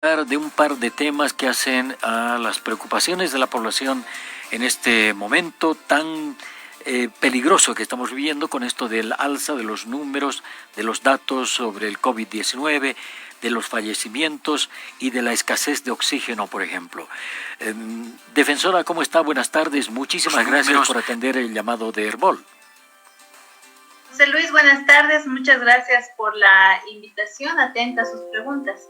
De un par de temas que hacen a las preocupaciones de la población en este momento tan peligroso que estamos viviendo con esto del alza de los números, de los datos sobre el COVID-19, de los fallecimientos y de la escasez de oxígeno, por ejemplo. Defensora, ¿cómo está? Buenas tardes. Muchísimas gracias por atender el llamado de Herbol. José Luis, buenas tardes. Muchas gracias por la invitación. Atenta a sus preguntas.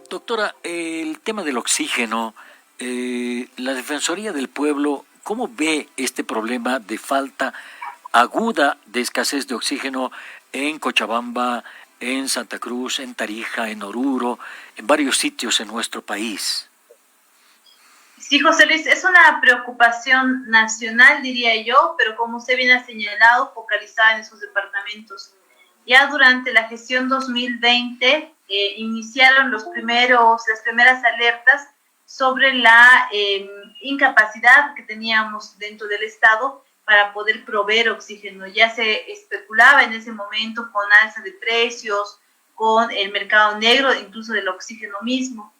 Doctora, el tema del oxígeno, la Defensoría del Pueblo, ¿cómo ve este problema de falta aguda de escasez de oxígeno en Cochabamba, en Santa Cruz, en Tarija, en Oruro, en varios sitios en nuestro país? Sí, José Luis, es una preocupación nacional, diría yo, pero como usted bien ha señalado, focalizada en esos departamentos. Ya durante la gestión 2020 iniciaron las primeras alertas sobre la incapacidad que teníamos dentro del Estado para poder proveer oxígeno. Ya se especulaba en ese momento con alza de precios, con el mercado negro, incluso del oxígeno mismo.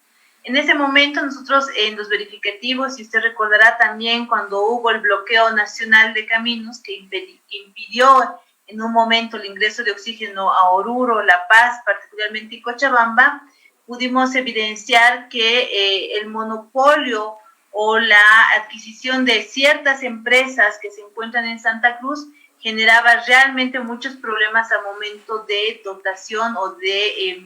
En ese momento nosotros en los verificativos, y usted recordará también cuando hubo el bloqueo nacional de caminos que impidió en un momento el ingreso de oxígeno a Oruro, La Paz, particularmente y Cochabamba, pudimos evidenciar que el monopolio o la adquisición de ciertas empresas que se encuentran en Santa Cruz generaba realmente muchos problemas al momento de dotación o de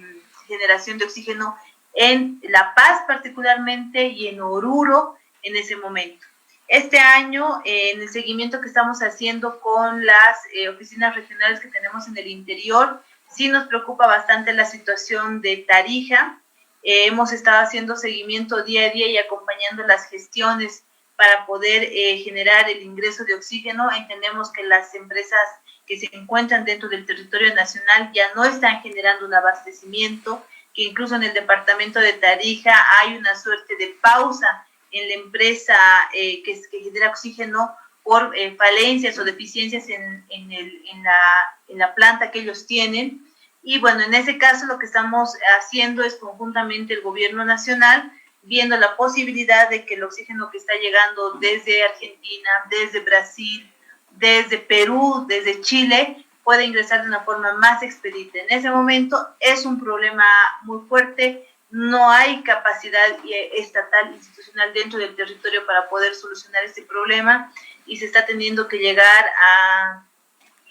generación de oxígeno en La Paz particularmente y en Oruro en ese momento. Este año, en el seguimiento que estamos haciendo con las oficinas regionales que tenemos en el interior, sí nos preocupa bastante la situación de Tarija. Hemos estado haciendo seguimiento día a día y acompañando las gestiones para poder generar el ingreso de oxígeno. Entendemos que las empresas que se encuentran dentro del territorio nacional ya no están generando un abastecimiento, que incluso en el departamento de Tarija hay una suerte de pausa en la empresa que genera oxígeno por falencias o deficiencias en la planta que ellos tienen. Y bueno, en ese caso lo que estamos haciendo es conjuntamente el gobierno nacional, viendo la posibilidad de que el oxígeno que está llegando desde Argentina, desde Brasil, desde Perú, desde Chile, puede ingresar de una forma más expedita. En ese momento es un problema muy fuerte, no hay capacidad estatal, institucional dentro del territorio para poder solucionar este problema y se está teniendo que llegar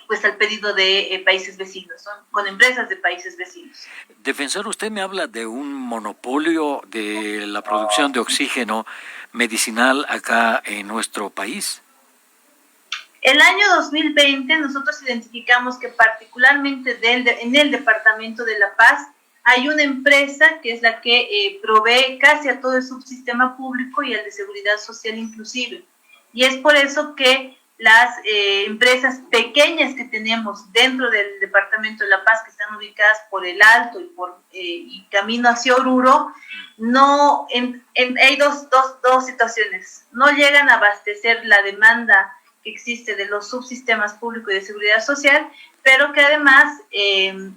al pedido de países vecinos, ¿no? Con empresas de países vecinos. Defensor, usted me habla de un monopolio de la producción de oxígeno medicinal acá en nuestro país. El año 2020 nosotros identificamos que particularmente en el departamento de La Paz hay una empresa que es la que provee casi a todo el subsistema público y al de seguridad social inclusive. Y es por eso que las empresas pequeñas que tenemos dentro del departamento de La Paz, que están ubicadas por el Alto y camino hacia Oruro, hay dos situaciones. No llegan a abastecer la demanda que existe de los subsistemas públicos y de seguridad social, pero que además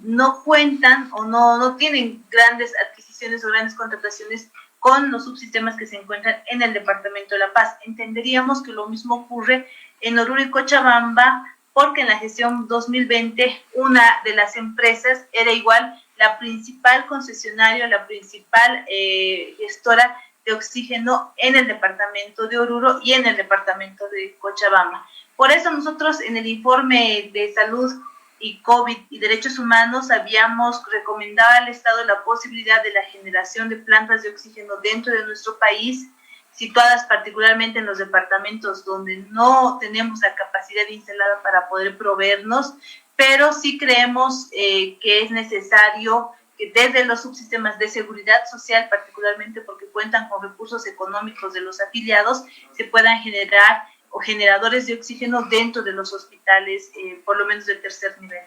no cuentan o no tienen grandes adquisiciones o grandes contrataciones con los subsistemas que se encuentran en el departamento de La Paz. Entenderíamos que lo mismo ocurre en Oruro y Cochabamba, porque en la gestión 2020 una de las empresas era igual la principal concesionaria, la principal gestora de oxígeno en el departamento de Oruro y en el departamento de Cochabamba. Por eso nosotros en el informe de salud y COVID y derechos humanos habíamos recomendado al Estado la posibilidad de la generación de plantas de oxígeno dentro de nuestro país, situadas particularmente en los departamentos donde no tenemos la capacidad instalada para poder proveernos, pero sí creemos que es necesario que desde los subsistemas de seguridad social, particularmente porque cuentan con recursos económicos de los afiliados, se puedan generar o generadores de oxígeno dentro de los hospitales, por lo menos del tercer nivel.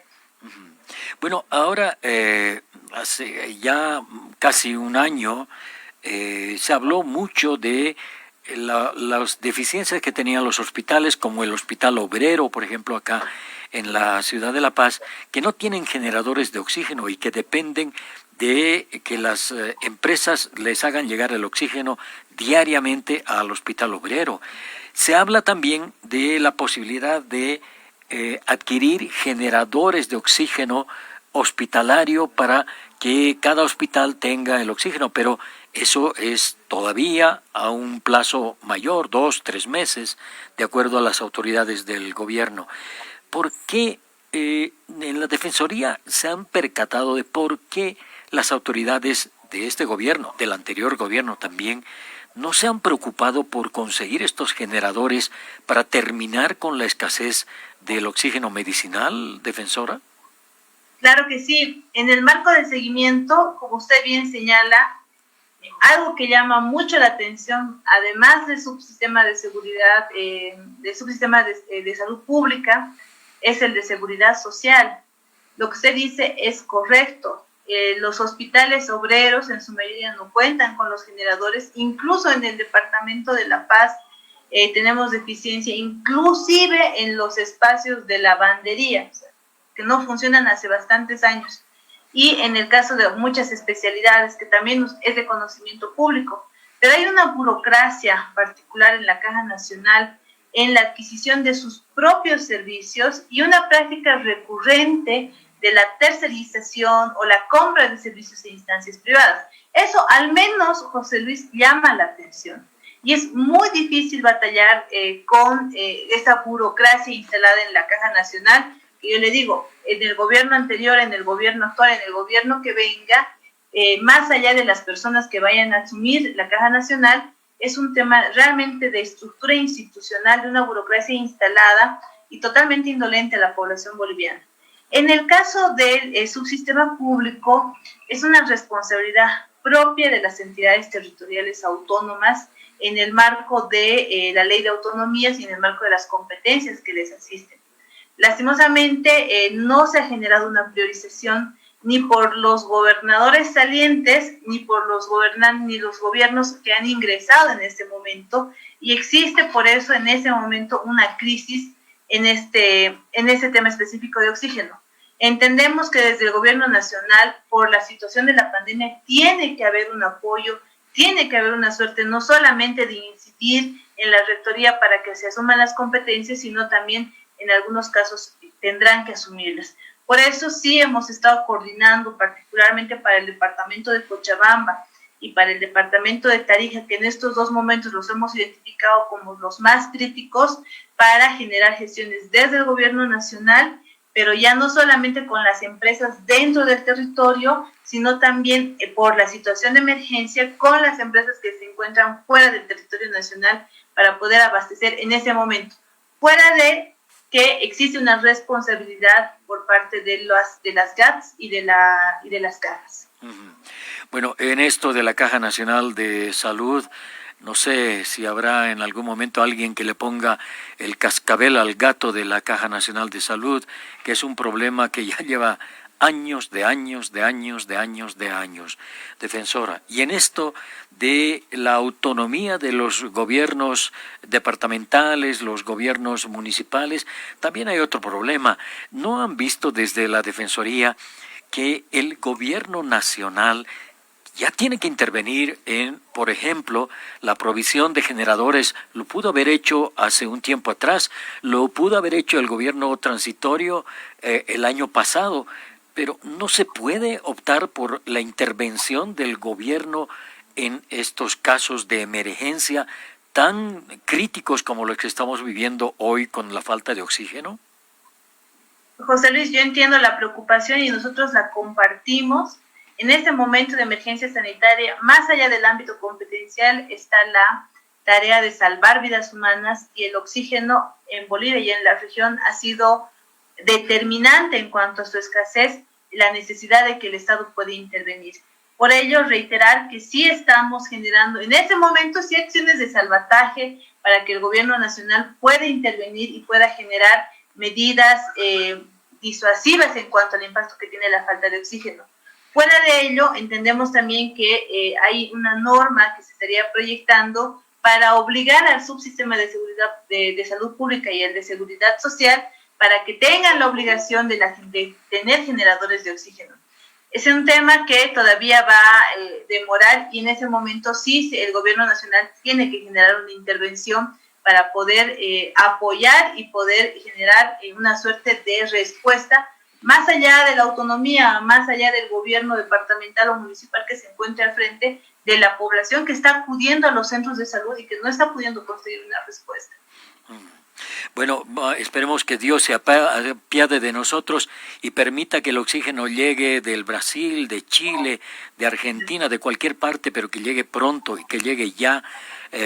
Bueno, ahora hace ya casi un año se habló mucho de las deficiencias que tenían los hospitales, como el Hospital Obrero, por ejemplo, acá en la ciudad de La Paz, que no tienen generadores de oxígeno y que dependen de que las empresas les hagan llegar el oxígeno diariamente al Hospital Obrero. Se habla también de la posibilidad de adquirir generadores de oxígeno hospitalario para que cada hospital tenga el oxígeno, pero eso es todavía a un plazo mayor, 2, 3 meses, de acuerdo a las autoridades del gobierno. ¿Por qué en la Defensoría se han percatado de por qué las autoridades de este gobierno, del anterior gobierno también, no se han preocupado por conseguir estos generadores para terminar con la escasez del oxígeno medicinal, defensora? Claro que sí. En el marco del seguimiento, como usted bien señala, algo que llama mucho la atención, además del subsistema de seguridad, del subsistema de salud pública, es el de seguridad social. Lo que usted dice es correcto. Los hospitales obreros en su mayoría no cuentan con los generadores, incluso en el departamento de La Paz tenemos deficiencia, inclusive en los espacios de lavandería, o sea, que no funcionan hace bastantes años, y en el caso de muchas especialidades que también es de conocimiento público, pero hay una burocracia particular en la Caja Nacional en la adquisición de sus propios servicios y una práctica recurrente de la tercerización o la compra de servicios en instancias privadas. Eso al menos, José Luis, llama la atención. Y es muy difícil batallar con esa burocracia instalada en la Caja Nacional, que yo le digo, en el gobierno anterior, en el gobierno actual, en el gobierno que venga, más allá de las personas que vayan a asumir la Caja Nacional, es un tema realmente de estructura institucional, de una burocracia instalada y totalmente indolente a la población boliviana. En el caso del subsistema público, es una responsabilidad propia de las entidades territoriales autónomas en el marco de la ley de autonomías y en el marco de las competencias que les asisten. Lastimosamente, no se ha generado una priorización ni por los gobernadores salientes, ni por los gobiernos que han ingresado en este momento, y existe por eso en ese momento una crisis en este tema específico de oxígeno. Entendemos que desde el gobierno nacional, por la situación de la pandemia, tiene que haber un apoyo, tiene que haber una suerte no solamente de incidir en la rectoría para que se asuman las competencias, sino también en algunos casos tendrán que asumirlas. Por eso sí hemos estado coordinando, particularmente para el departamento de Cochabamba y para el departamento de Tarija, que en estos dos momentos los hemos identificado como los más críticos, para generar gestiones desde el gobierno nacional, pero ya no solamente con las empresas dentro del territorio, sino también por la situación de emergencia con las empresas que se encuentran fuera del territorio nacional para poder abastecer en ese momento. Fuera de que existe una responsabilidad por parte de las GATS y de las cajas. Bueno, en esto de la Caja Nacional de Salud, no sé si habrá en algún momento alguien que le ponga el cascabel al gato de la Caja Nacional de Salud, que es un problema que ya lleva años, defensora. Y en esto de la autonomía de los gobiernos departamentales, los gobiernos municipales, también hay otro problema. ¿No han visto desde la Defensoría que el gobierno nacional ya tiene que intervenir en, por ejemplo, la provisión de generadores? Lo pudo haber hecho hace un tiempo atrás, lo pudo haber hecho el gobierno transitorio el año pasado, pero no se puede optar por la intervención del gobierno en estos casos de emergencia tan críticos como los que estamos viviendo hoy con la falta de oxígeno. José Luis, yo entiendo la preocupación y nosotros la compartimos. En este momento de emergencia sanitaria, más allá del ámbito competencial, está la tarea de salvar vidas humanas, y el oxígeno en Bolivia y en la región ha sido determinante en cuanto a su escasez, la necesidad de que el Estado pueda intervenir. Por ello, reiterar que sí estamos generando en este momento sí acciones de salvataje para que el gobierno nacional pueda intervenir y pueda generar medidas disuasivas en cuanto al impacto que tiene la falta de oxígeno. Fuera de ello, entendemos también que hay una norma que se estaría proyectando para obligar al subsistema de seguridad de salud pública y el de seguridad social para que tengan la obligación de tener generadores de oxígeno. Es un tema que todavía va a demorar y en ese momento sí el gobierno nacional tiene que generar una intervención para poder apoyar y poder generar una suerte de respuesta más allá de la autonomía, más allá del gobierno departamental o municipal que se encuentre al frente de la población que está acudiendo a los centros de salud y que no está pudiendo conseguir una respuesta. Bueno, esperemos que Dios se apiade de nosotros y permita que el oxígeno llegue del Brasil, de Chile, de Argentina, de cualquier parte, pero que llegue pronto y que llegue ya,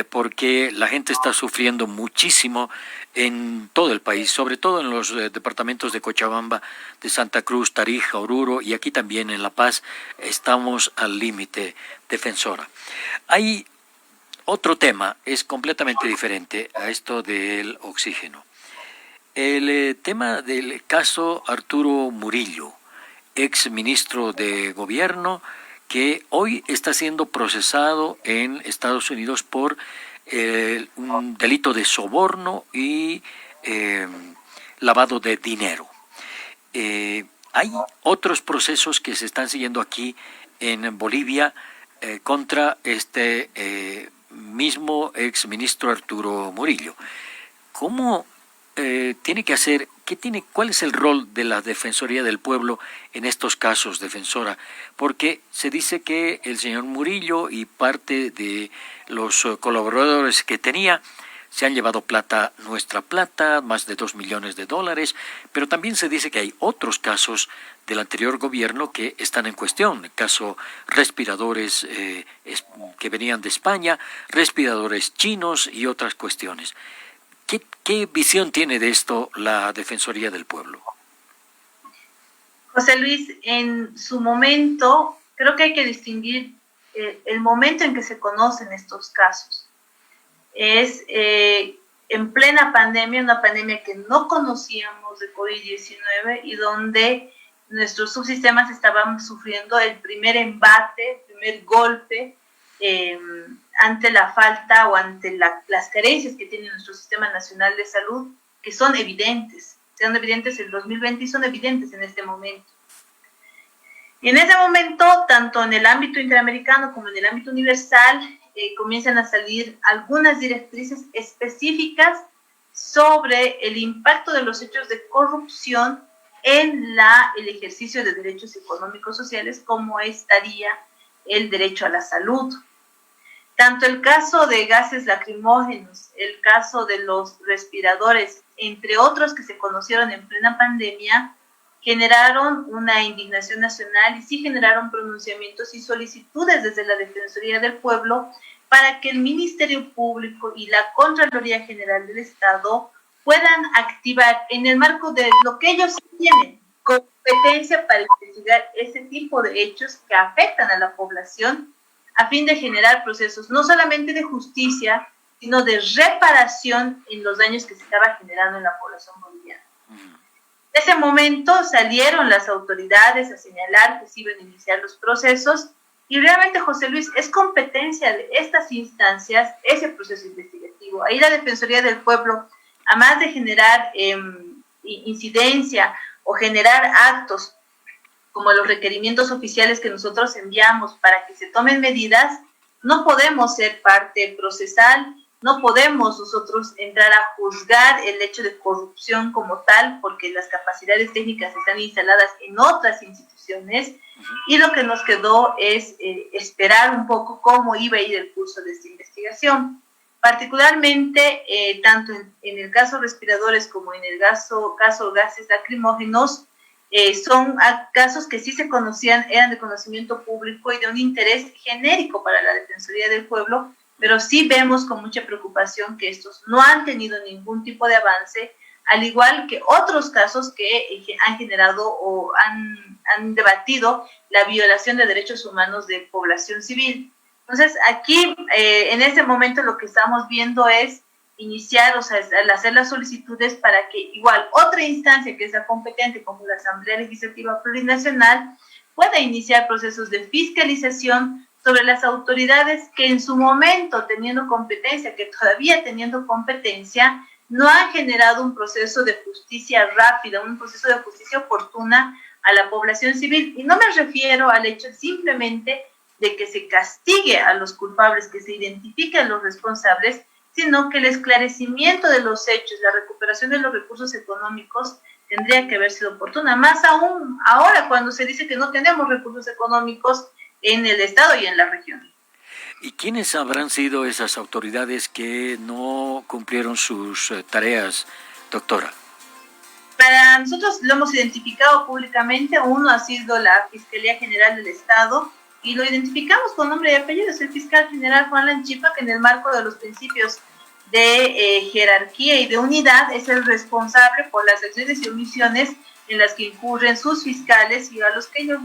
porque la gente está sufriendo muchísimo en todo el país, sobre todo en los departamentos de Cochabamba, de Santa Cruz, Tarija, Oruro y aquí también en La Paz estamos al límite, Defensora. Hay otro tema, es completamente diferente a esto del oxígeno. El tema del caso Arturo Murillo, ex ministro de Gobierno, que hoy está siendo procesado en Estados Unidos por un delito de soborno y lavado de dinero. Hay otros procesos que se están siguiendo aquí en Bolivia contra este mismo ex ministro Arturo Murillo. ¿Cómo tiene que hacer, cuál es el rol de la Defensoría del Pueblo en estos casos, defensora? Porque se dice que el señor Murillo y parte de los colaboradores que tenía se han llevado plata, nuestra plata, más de $2 millones, pero también se dice que hay otros casos del anterior gobierno que están en cuestión, el caso respiradores que venían de España, respiradores chinos y otras cuestiones. ¿Qué visión tiene de esto la Defensoría del Pueblo? José Luis, en su momento, creo que hay que distinguir el momento en que se conocen estos casos. Es en plena pandemia, una pandemia que no conocíamos de COVID-19 y donde nuestros subsistemas estaban sufriendo el primer embate, el primer golpe ante la falta o ante las carencias que tiene nuestro Sistema Nacional de Salud, que son evidentes en el 2020 y son evidentes en este momento. Y en ese momento, tanto en el ámbito interamericano como en el ámbito universal, comienzan a salir algunas directrices específicas sobre el impacto de los hechos de corrupción en el ejercicio de derechos económicos sociales, como estaría el derecho a la salud. Tanto el caso de gases lacrimógenos, el caso de los respiradores, entre otros que se conocieron en plena pandemia, generaron una indignación nacional y sí generaron pronunciamientos y solicitudes desde la Defensoría del Pueblo para que el Ministerio Público y la Contraloría General del Estado puedan activar en el marco de lo que ellos tienen, competencia para investigar ese tipo de hechos que afectan a la población a fin de generar procesos no solamente de justicia, sino de reparación en los daños que se estaba generando en la población boliviana. En ese momento salieron las autoridades a señalar que se iban a iniciar los procesos y realmente, José Luis, es competencia de estas instancias ese proceso investigativo. Ahí la Defensoría del Pueblo, además de generar incidencia o generar actos como los requerimientos oficiales que nosotros enviamos para que se tomen medidas, no podemos ser parte procesal, no podemos nosotros entrar a juzgar el hecho de corrupción como tal, porque las capacidades técnicas están instaladas en otras instituciones, y lo que nos quedó es esperar un poco cómo iba a ir el curso de esta investigación. Particularmente, tanto en el caso respiradores como en el caso gases lacrimógenos, son casos que sí se conocían, eran de conocimiento público y de un interés genérico para la Defensoría del Pueblo, pero sí vemos con mucha preocupación que estos no han tenido ningún tipo de avance, al igual que otros casos que han generado o han debatido la violación de derechos humanos de población civil. Entonces, aquí, en este momento, lo que estamos viendo es iniciar, o sea, al hacer las solicitudes para que igual otra instancia que sea competente, como la Asamblea Legislativa Plurinacional, pueda iniciar procesos de fiscalización sobre las autoridades que en su momento, teniendo competencia, que todavía teniendo competencia, no han generado un proceso de justicia rápida, un proceso de justicia oportuna a la población civil. Y no me refiero al hecho simplemente de que se castigue a los culpables, que se identifiquen los responsables, sino que el esclarecimiento de los hechos, la recuperación de los recursos económicos tendría que haber sido oportuna. Más aún ahora cuando se dice que no tenemos recursos económicos en el Estado y en la región. ¿Y quiénes habrán sido esas autoridades que no cumplieron sus tareas, doctora? Para nosotros lo hemos identificado públicamente. Uno ha sido la Fiscalía General del Estado, y lo identificamos con nombre y apellido. Es el fiscal general Juan Lanchipa, que en el marco de los principios de jerarquía y de unidad es el responsable por las acciones y omisiones en las que incurren sus fiscales y a los que él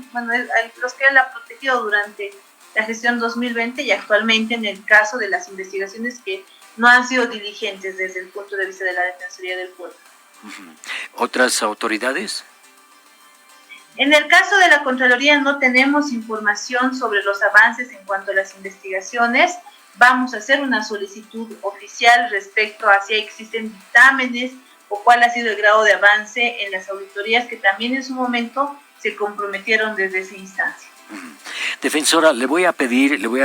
ha protegido durante la gestión 2020 y actualmente en el caso de las investigaciones que no han sido diligentes desde el punto de vista de la Defensoría del Pueblo. ¿Otras autoridades? En el caso de la Contraloría no tenemos información sobre los avances en cuanto a las investigaciones. Vamos a hacer una solicitud oficial respecto a si existen dictámenes o cuál ha sido el grado de avance en las auditorías que también en su momento se comprometieron desde esa instancia. Defensora, le voy a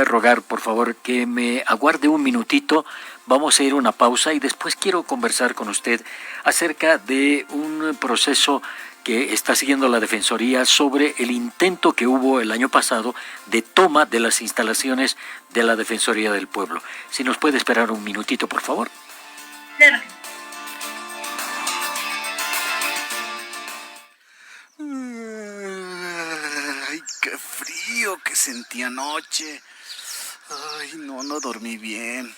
rogar por favor que me aguarde un minutito. Vamos a ir a una pausa y después quiero conversar con usted acerca de un proceso que está siguiendo la Defensoría sobre el intento que hubo el año pasado de toma de las instalaciones de la Defensoría del Pueblo. Si nos puede esperar un minutito, por favor. Claro. Ay, qué frío que sentí anoche. Ay, no dormí bien.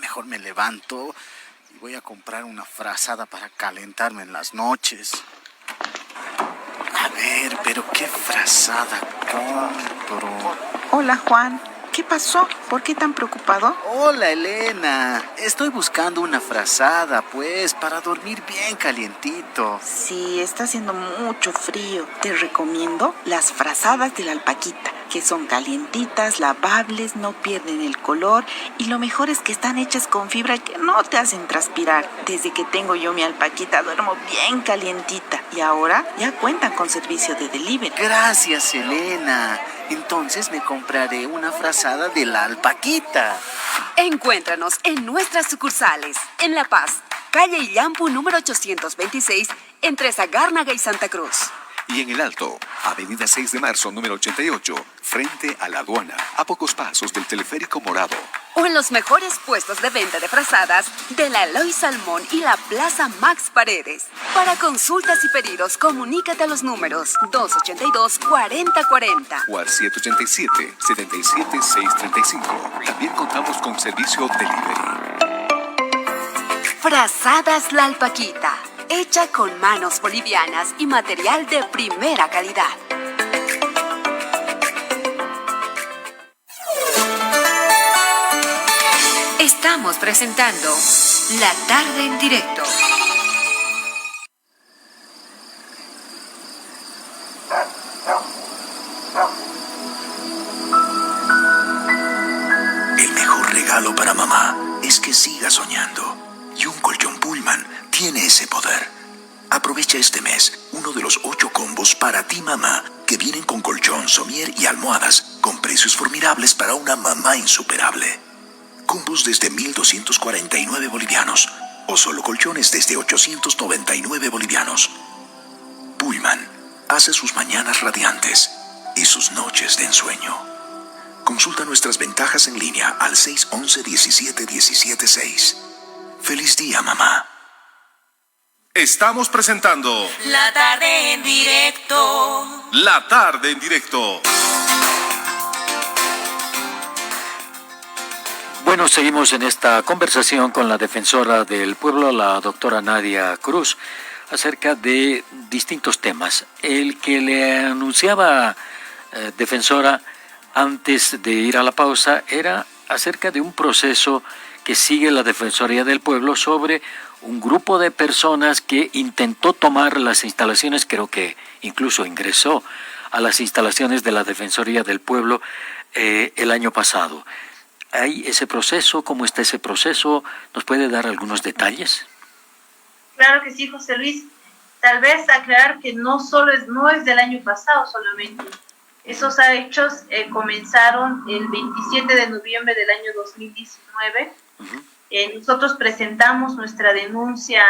Mejor me levanto y voy a comprar una frazada para calentarme en las noches. A ver, pero ¿qué frazada compro? Hola, Juan. ¿Qué pasó? ¿Por qué tan preocupado? Hola, Elena. Estoy buscando una frazada, pues, para dormir bien calientito. Sí, está haciendo mucho frío. Te recomiendo las frazadas de la alpaquita, que son calientitas, lavables, no pierden el color y lo mejor es que están hechas con fibra que no te hacen transpirar. Desde que tengo yo mi alpaquita duermo bien calientita y ahora ya cuentan con servicio de delivery. Gracias, Elena. Entonces me compraré una frazada de la alpaquita. Encuéntranos en nuestras sucursales. En La Paz, calle Illampu número 826, entre Zagárnaga y Santa Cruz. Y en El Alto, avenida 6 de marzo número 88, frente a la aduana, a pocos pasos del teleférico morado. O en los mejores puestos de venta de frazadas de la Eloy Salmón y la Plaza Max Paredes. Para consultas y pedidos, comunícate a los números 282-4040 o al 787-77635. También contamos con servicio delivery. Frazadas La Alpaquita, hecha con manos bolivianas y material de primera calidad. Estamos presentando La Tarde en Directo. El mejor regalo para mamá es que siga soñando. Y un colchón Pullman tiene ese poder. Aprovecha este mes uno de los 8 combos para ti, mamá, que vienen con colchón, somier y almohadas, con precios formidables para una mamá insuperable. Combos desde 1.249 bolivianos, o solo colchones desde 899 bolivianos. Pullman hace sus mañanas radiantes y sus noches de ensueño. Consulta nuestras ventajas en línea al 611-17-17-6. ¡Feliz día, mamá! Estamos presentando La Tarde en Directo. La Tarde en Directo. Bueno, seguimos en esta conversación con la defensora del pueblo, la doctora Nadia Cruz, acerca de distintos temas. El que le anunciaba, defensora, antes de ir a la pausa, era acerca de un proceso que sigue la Defensoría del Pueblo sobre un grupo de personas que intentó tomar las instalaciones, creo que incluso ingresó a las instalaciones de la Defensoría del Pueblo el año pasado. ¿Hay ese proceso? ¿Cómo está ese proceso? ¿Nos puede dar algunos detalles? Claro que sí, José Luis. tal vez aclarar que no es del año pasado solamente. Esos hechos comenzaron el 27 de noviembre del año 2019. Nosotros presentamos nuestra denuncia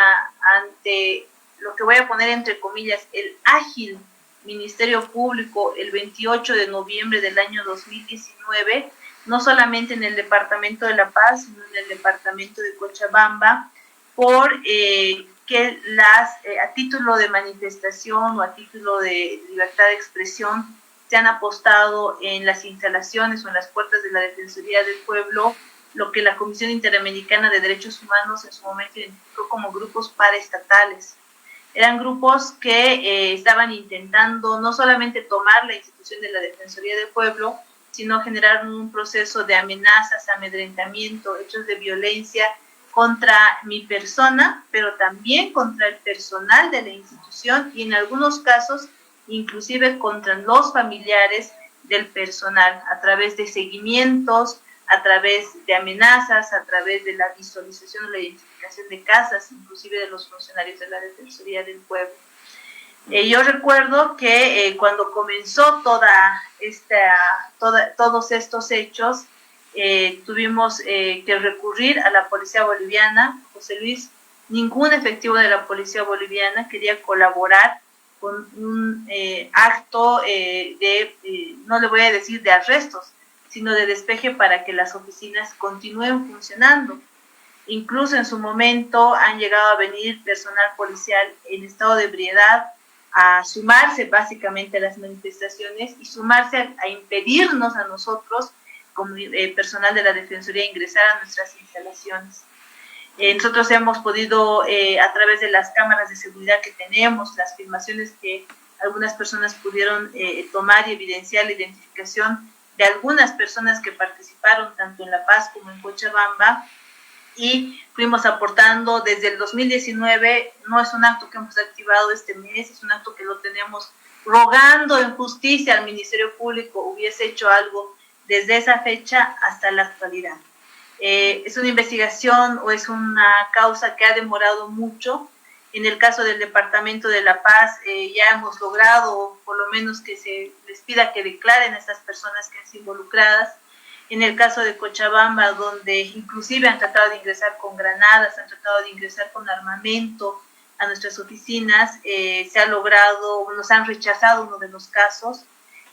ante lo que voy a poner entre comillas, el ágil Ministerio Público el 28 de noviembre del año 2019, no solamente en el Departamento de La Paz, sino en el Departamento de Cochabamba, por que a título de manifestación o a título de libertad de expresión se han apostado en las instalaciones o en las puertas de la Defensoría del Pueblo lo que la Comisión Interamericana de Derechos Humanos en su momento identificó como grupos paraestatales. Eran grupos que estaban intentando no solamente tomar la institución de la Defensoría del Pueblo, sino generar un proceso de amenazas, amedrentamiento, hechos de violencia contra mi persona, pero también contra el personal de la institución y en algunos casos inclusive contra los familiares del personal, a través de seguimientos, a través de amenazas, a través de la visualización o la identificación de casas, inclusive de los funcionarios de la Defensoría del Pueblo. Yo recuerdo que cuando comenzó todos estos hechos, tuvimos que recurrir a la policía boliviana. José Luis, ningún efectivo de la policía boliviana quería colaborar con un acto no le voy a decir de arrestos, sino de despeje para que las oficinas continúen funcionando. Incluso en su momento han llegado a venir personal policial en estado de ebriedad a sumarse básicamente a las manifestaciones y sumarse a impedirnos a nosotros, como personal de la Defensoría, ingresar a nuestras instalaciones. Nosotros hemos podido, a través de las cámaras de seguridad que tenemos, las filmaciones que algunas personas pudieron tomar y evidenciar la identificación de algunas personas que participaron tanto en La Paz como en Cochabamba, y fuimos aportando desde el 2019. No es un acto que hemos activado este mes, es un acto que lo tenemos rogando en justicia al Ministerio Público hubiese hecho algo desde esa fecha hasta la actualidad. Es una investigación o es una causa que ha demorado mucho. En el caso del Departamento de La Paz ya hemos logrado por lo menos que se les pida que declaren a estas personas que han sido involucradas. En el caso de Cochabamba, donde inclusive han tratado de ingresar con granadas, han tratado de ingresar con armamento a nuestras oficinas, se ha logrado, nos han rechazado uno de los casos.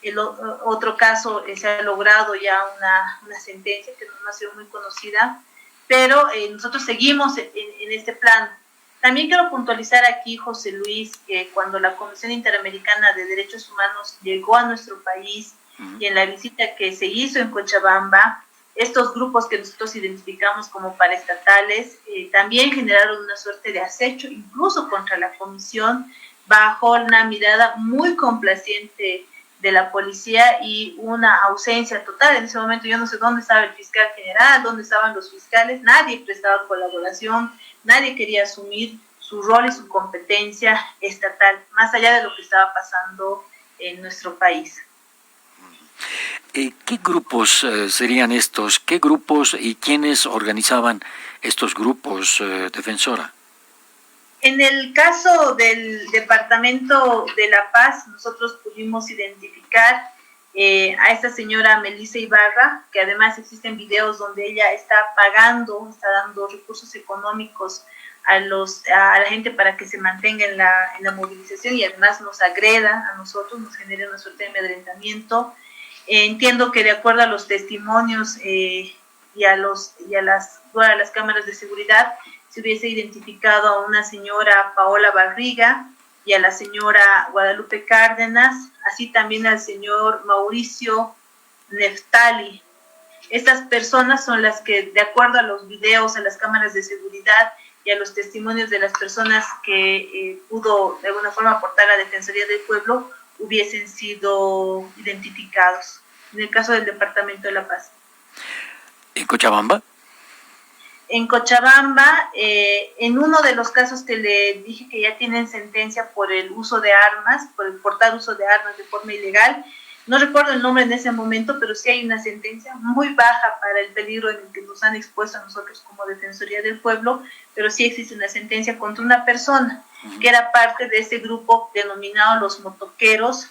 El otro caso se ha logrado ya una sentencia que no ha sido muy conocida, pero nosotros seguimos en este plan. También quiero puntualizar aquí, José Luis, que cuando la Comisión Interamericana de Derechos Humanos llegó a nuestro país y en la visita que se hizo en Cochabamba, estos grupos que nosotros identificamos como paraestatales también generaron una suerte de acecho, incluso contra la comisión, bajo una mirada muy complaciente de la policía y una ausencia total. En ese momento yo no sé dónde estaba el fiscal general, dónde estaban los fiscales, nadie prestaba colaboración, nadie quería asumir su rol y su competencia estatal, más allá de lo que estaba pasando en nuestro país. ¿Qué grupos serían estos? ¿Qué grupos y quiénes organizaban estos grupos, defensora? En el caso del Departamento de La Paz, nosotros pudimos identificar a esta señora Melissa Ibarra, que además existen videos donde ella está pagando, está dando recursos económicos a la gente para que se mantenga en la movilización y además nos agreda a nosotros, nos genera una suerte de amedrentamiento. Entiendo que de acuerdo a los testimonios y a las cámaras de seguridad, se hubiese identificado a una señora Paola Barriga y a la señora Guadalupe Cárdenas, así también al señor Mauricio Neftali. Estas personas son las que, de acuerdo a los videos, a las cámaras de seguridad y a los testimonios de las personas que pudo de alguna forma aportar a la Defensoría del Pueblo, hubiesen sido identificados. En el caso del Departamento de La Paz. ¿En Cochabamba? En Cochabamba, en uno de los casos que le dije que ya tienen sentencia por el uso de armas, por el portar uso de armas de forma ilegal, no recuerdo el nombre en ese momento, pero sí hay una sentencia muy baja para el peligro en el que nos han expuesto a nosotros como Defensoría del Pueblo, pero sí existe una sentencia contra una persona que era parte de ese grupo denominado los motoqueros,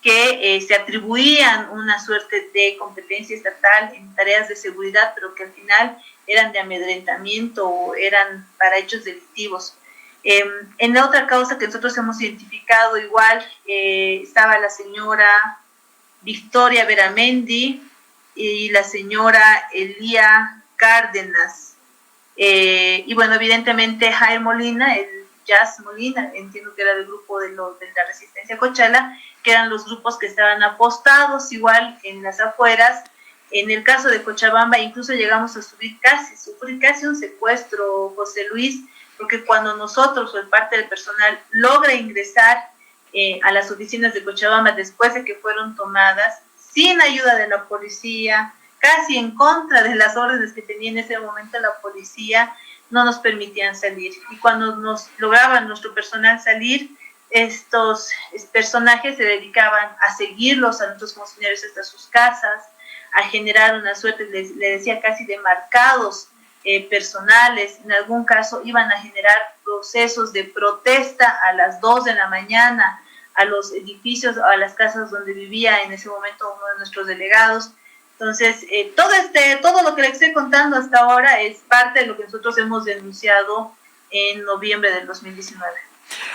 que se atribuían una suerte de competencia estatal en tareas de seguridad, pero que al final eran de amedrentamiento o eran para hechos delictivos. En la otra causa que nosotros hemos identificado igual, estaba la señora Victoria Beramendi y la señora Elía Cárdenas. Y bueno, evidentemente Jaime Molina, el Jazz Molina, entiendo que era del grupo de la Resistencia Cochala, que eran los grupos que estaban apostados igual en las afueras. En el caso de Cochabamba incluso llegamos a sufrir casi un secuestro, José Luis, porque cuando nosotros o el parte del personal logra ingresar a las oficinas de Cochabamba después de que fueron tomadas, sin ayuda de la policía, casi en contra de las órdenes que tenía en ese momento la policía, no nos permitían salir. Y cuando nos lograban nuestro personal salir, estos personajes se dedicaban a seguirlos a nuestros funcionarios hasta sus casas, a generar una suerte, le decía, casi de marcados personales. En algún caso iban a generar procesos de protesta a las 2 de la mañana a los edificios, a las casas donde vivía en ese momento uno de nuestros delegados. Entonces, todo lo que le estoy contando hasta ahora es parte de lo que nosotros hemos denunciado en noviembre del 2019.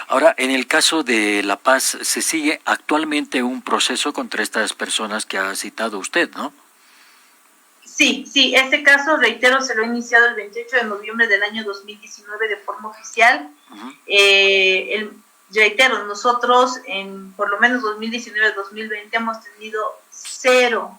Ahora, en el caso de La Paz, se sigue actualmente un proceso contra estas personas que ha citado usted, ¿no? Sí, este caso, reitero, se lo he iniciado el 28 de noviembre del año 2019 de forma oficial. Reitero, nosotros en por lo menos 2019-2020 hemos tenido cero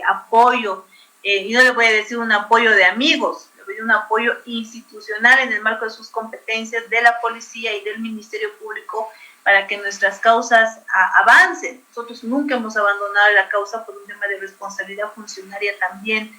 apoyo, y no le voy a decir un apoyo de amigos, le voy a decir un apoyo institucional en el marco de sus competencias de la policía y del Ministerio Público para que nuestras causas avancen. Nosotros nunca hemos abandonado la causa por un tema de responsabilidad funcionaria también.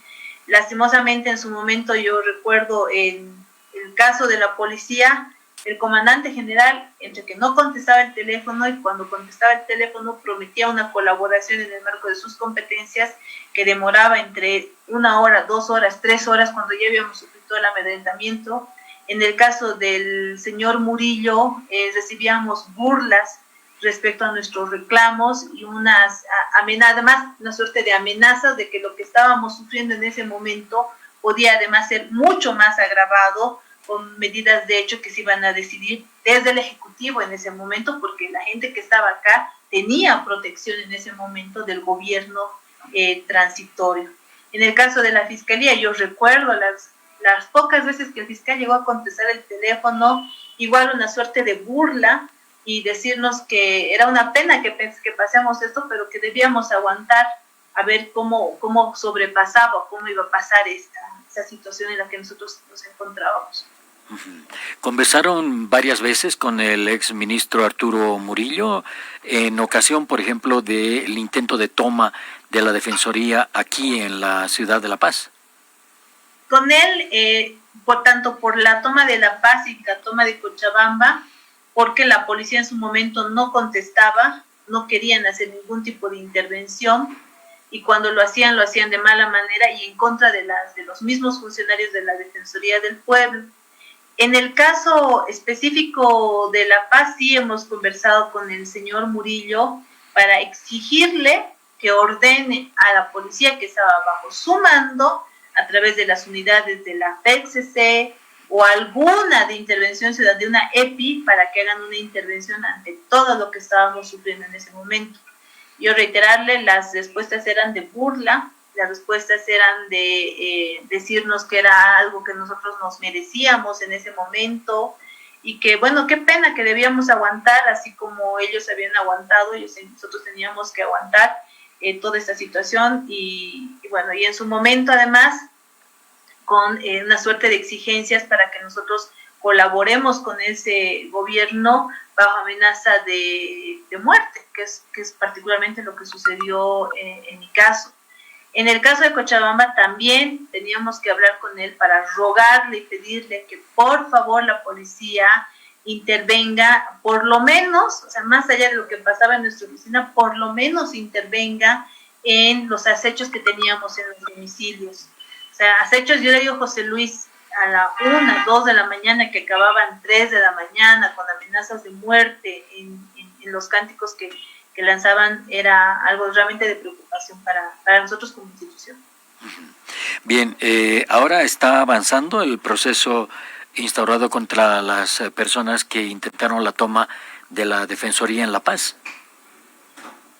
Lastimosamente, en su momento, yo recuerdo en el caso de la policía, el comandante general, entre que no contestaba el teléfono y cuando contestaba el teléfono prometía una colaboración en el marco de sus competencias que demoraba entre 1 hora, 2 horas, 3 horas cuando ya habíamos sufrido el amedrentamiento. En el caso del señor Murillo, recibíamos burlas respecto a nuestros reclamos y además una suerte de amenazas de que lo que estábamos sufriendo en ese momento podía además ser mucho más agravado con medidas de hecho que se iban a decidir desde el Ejecutivo en ese momento, porque la gente que estaba acá tenía protección en ese momento del gobierno transitorio. En el caso de la Fiscalía, yo recuerdo las pocas veces que el fiscal llegó a contestar el teléfono, igual una suerte de burla y decirnos que era una pena que pasemos esto, pero que debíamos aguantar a ver cómo sobrepasaba o cómo iba a pasar esta situación en la que nosotros nos encontrábamos. Conversaron varias veces con el exministro Arturo Murillo en ocasión, por ejemplo, del intento de toma de la Defensoría aquí en la ciudad de La Paz. Con él, tanto por la toma de La Paz y la toma de Cochabamba, porque la policía en su momento no contestaba, no querían hacer ningún tipo de intervención, y cuando lo hacían de mala manera y en contra de los mismos funcionarios de la Defensoría del Pueblo. En el caso específico de La Paz, sí hemos conversado con el señor Murillo para exigirle que ordene a la policía que estaba bajo su mando, a través de las unidades de la PECC o alguna de intervención ciudadana, de una EPI, para que hagan una intervención ante todo lo que estábamos sufriendo en ese momento. Yo reiterarle, las respuestas eran de burla, las respuestas eran de decirnos que era algo que nosotros nos merecíamos en ese momento y que, bueno, qué pena que debíamos aguantar, así como ellos habían aguantado, nosotros teníamos que aguantar toda esta situación y bueno, y en su momento además con una suerte de exigencias para que nosotros colaboremos con ese gobierno bajo amenaza de muerte, que es particularmente lo que sucedió en mi caso. En el caso de Cochabamba también teníamos que hablar con él para rogarle y pedirle que por favor la policía intervenga, por lo menos, o sea, más allá de lo que pasaba en nuestra oficina, por lo menos intervenga en los acechos que teníamos en los domicilios. O sea, acechos, yo le digo, José Luis, a la 1, 2 de la mañana, que acababan 3 de la mañana, con amenazas de muerte en los cánticos que lanzaban, era algo realmente de preocupación para nosotros como institución. Bien, ahora está avanzando el proceso instaurado contra las personas que intentaron la toma de la Defensoría en La Paz.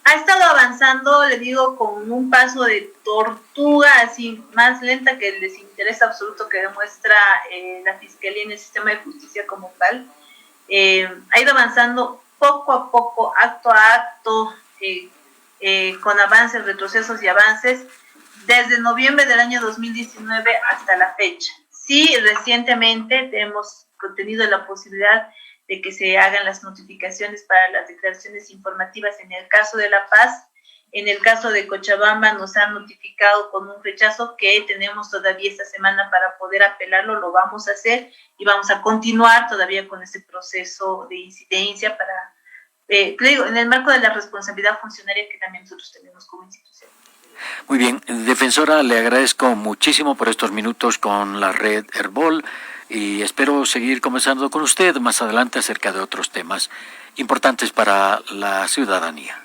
Ha estado avanzando, le digo, con un paso de tortuga, así más lenta que el desinterés absoluto que demuestra la Fiscalía en el sistema de justicia como tal. Ha ido avanzando poco a poco, acto a acto, con avances, retrocesos y avances, desde noviembre del año 2019 hasta la fecha. Sí, recientemente hemos tenido la posibilidad de que se hagan las notificaciones para las declaraciones informativas en el caso de La Paz. En el caso de Cochabamba nos han notificado con un rechazo que tenemos todavía esta semana para poder apelarlo, lo vamos a hacer y vamos a continuar todavía con ese proceso de incidencia para, digo, en el marco de la responsabilidad funcionaria que también nosotros tenemos como institución. Muy bien, defensora, le agradezco muchísimo por estos minutos con la red Herbol y espero seguir conversando con usted más adelante acerca de otros temas importantes para la ciudadanía.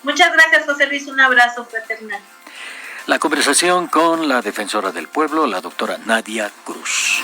Muchas gracias, José Luis, un abrazo fraternal. La conversación con la defensora del pueblo, la doctora Nadia Cruz.